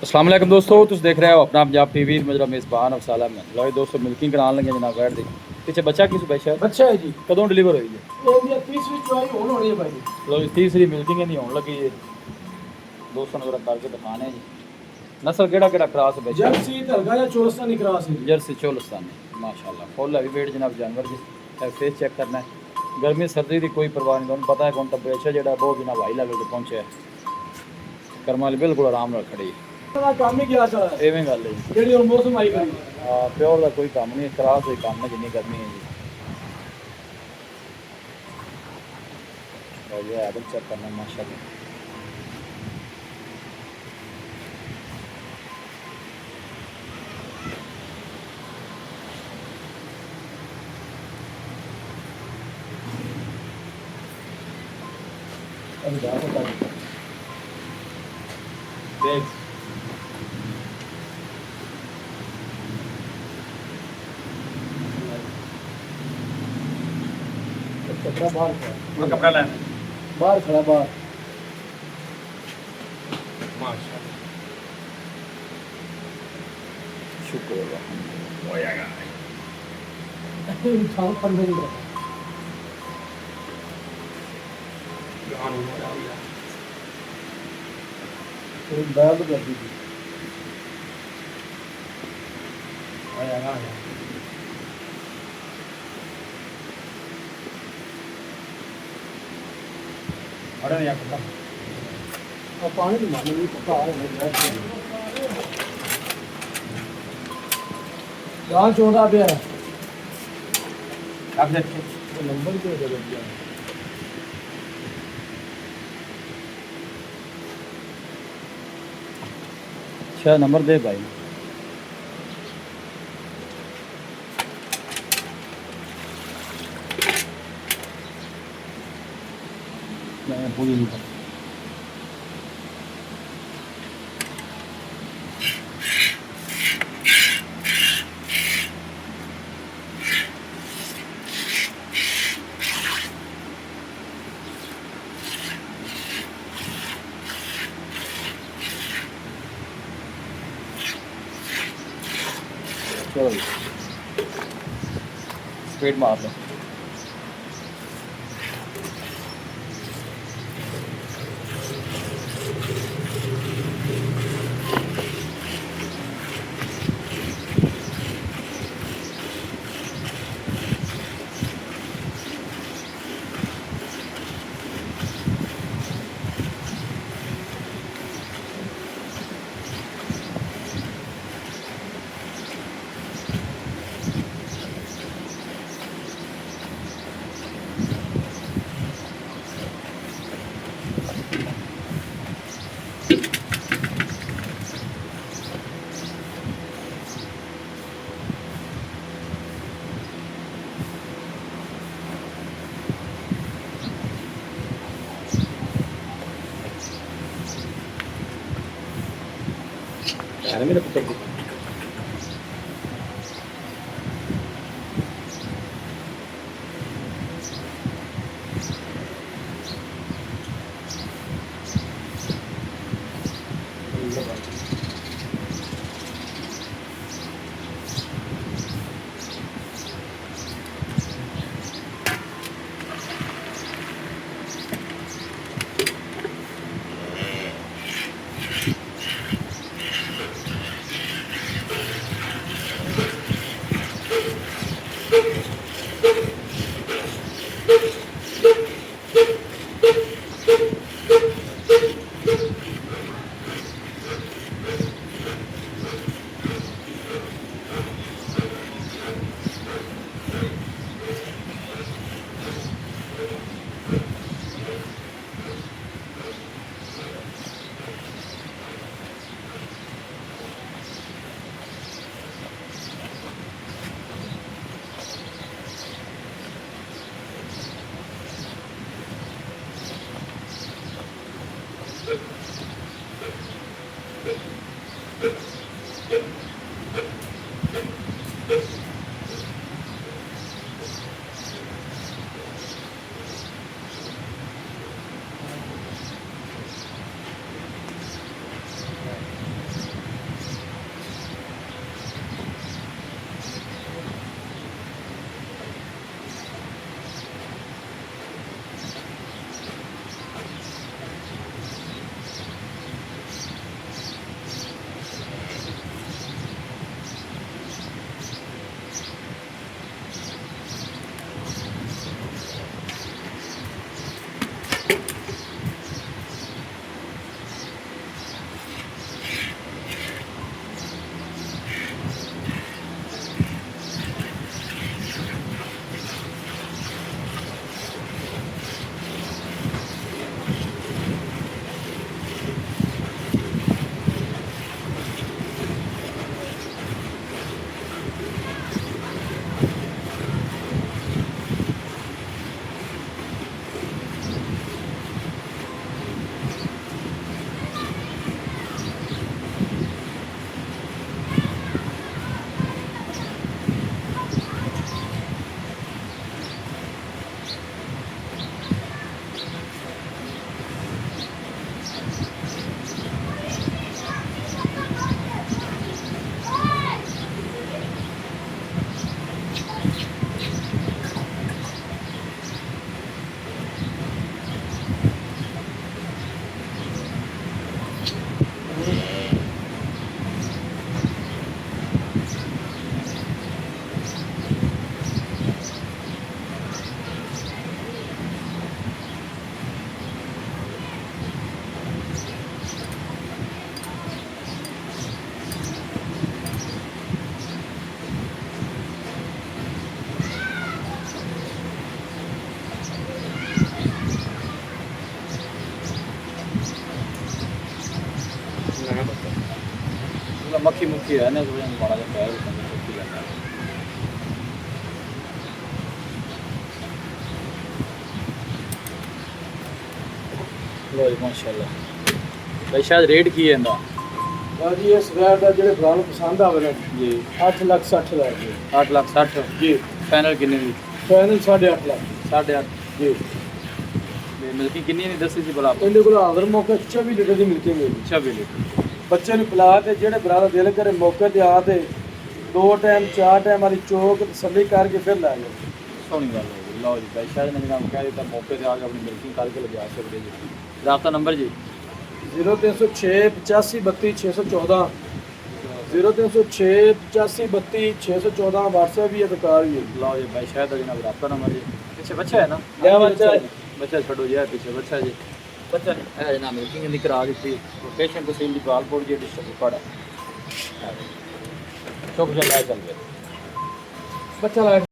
अस्सलाम वालेकुम दोस्तों, तुम देख रहे हो अपना पंजाब टीवी। मेरा मेज़बान अफसाला में लो दोस्तों मिल्किंग कराने लगे जनाब। बैठ दी पीछे बच्चा की सुबह बच्चा है जी। कदों डिलीवर हुई है? तीसरी चुआई होनी है भाई। लो तीसरी मिल्किंग नहीं होने लगी है दोस्तों ने करके दिखाने जी। नस्ल केड़ा क्रॉस है? जर्सी हल्का या चोलस्तानी क्रॉस है। जर्सी चोलस्तानी माशाल्लाह फुल हैवी वेट जनाब जानवर जी। फेस चेक करना है, गर्मी सर्दी की कोई परवाह नहीं। तुम पता है कौन टेम्परेचर जो बहुत दिन हाई लेवल पर पहुँचे है। कर्म वाली बिल्कुल आराम नाल खड़ी है। काम ही क्या था इवें गल है जी, जेडी मौसम आई करी। हाँ प्योर का कोई काम नहीं, क्रॉस कोई काम है जिन्नी गर्मी है जी। और ये आदत चेक करना माशाल्लाह। देख कपड़ा बाहर खड़ा, कपड़ा लेना बाहर खड़ा बाहर। माशाल्लाह शुक्र हो जाएगा। इंसान पर नहीं रहा। तो बैल कर दी थी। आया अरे यार कपड़ा अब पानी नहीं मारने नहीं पता है यहाँ 14 पे है। आप देखिए तो नंबर क्यों दे दिया? अच्छा नंबर दे भाई। मैं पूरी नहीं पता। चलो स्पीड मार लो। मेरे पुत्र की मतलब मक्खी मुक्खी है ना थोड़ा माड़ा जा पैर सुक्की जाता है। लो जी माशाल्लाह भाई शायद रेट की है इंदा ਬਾਜੀ ਇਸ ਵੈਰ ਦਾ ਜਿਹੜੇ ਭਰਾ ਨੂੰ ਪਸੰਦ ਆਵੇ ਨਾ जी 8,60,000 ਦੀ 8 लाख 60 ਜੀ पैनल किन्ने दी ਫਾਈਨਲ 8.5 ਲੱਖ 8.5 ਜੀ मिल्की किन्नी नहीं दसी सी भला ਇਹਦੇ ਕੋਲ ਆਦਰ ਮੌਕੇ 24 ਲੀਟਰ ਦੀ ਮਿਲਕੀ ਮਿਲਦੀ 26 लीटर ਬੱਚੇ ਨੂੰ ਪਿਲਾ ਕੇ ਜਿਹੜੇ ਭਰਾ ਦਾ ਦਿਲ ਕਰੇ ਮੌਕੇ ਤੇ ਆ ਤੇ 2 ਟਾਈਮ 4 ਟਾਈਮ ਵਾਲੀ ਚੋਕ ਤਸੱਲੀ ਕਰਕੇ ਫਿਰ ਲੈ ਜਾਓ सोहनी गल हो गई। लो जी भाई शायद मैंने नाम कह दिता मौके पे आके अपनी मिल्किंग करके लगा सकते जी। रास्ता नंबर जी 0306 85 32 614 0306 85 32 614 WhatsApp भी है तो कार भी है। लो जी भाई शायद जनाब रास्ता नंबर जी पीछे बच्चा है ना क्या बच्चा है? बच्चा छोड़ो जी पीछे बच्चा जी बच्चा है जनाब मिल्किंग दी करा दी थी लोकेशन तहसील दी बालपुर जी डिस्ट्रिक्ट कुपवाड़ा चुप चल चल गया बच्चा लाया